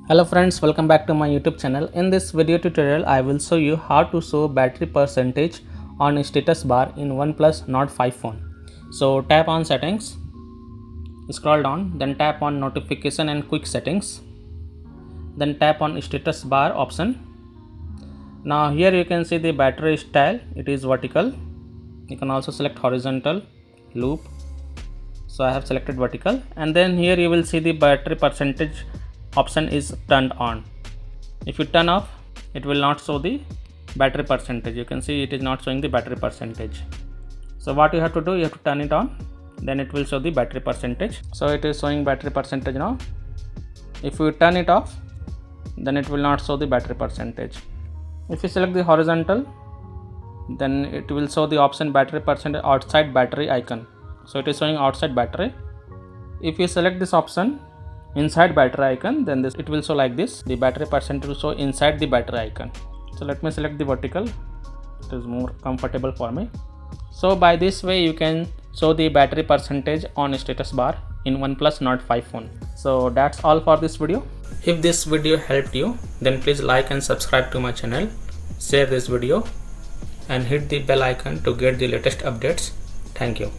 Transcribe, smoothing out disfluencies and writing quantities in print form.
Hello friends, welcome back to my YouTube channel. In this video tutorial, I will show you how to show battery percentage on a status bar in OnePlus Nord 5 phone. So tap on settings, scroll down, then tap on notification and quick settings, then tap on status bar option. Now here you can see the battery style, it is vertical. You can also select horizontal, loop. So I have selected vertical, and then here you will see the battery percentage option is turned on. If you turn off, it will not show the battery percentage. You can see it is not showing the battery percentage. So what you have to do, you have to turn it on, then it will show the battery percentage. So it is showing battery percentage now. If you turn it off, then it will not show the battery percentage. If you select the horizontal, then it will show the option battery percentage outside battery icon. So it is showing outside battery. If you select this option inside battery icon, then it will show like this. The battery percentage will show inside the battery icon. So let me select the vertical. It is more comfortable for me. So by this way you can show the battery percentage on a status bar in OnePlus Nord 5 phone. So that's all for this video. If this video helped you, then please like and subscribe to my channel, share this video and hit the bell icon to get the latest updates. Thank you.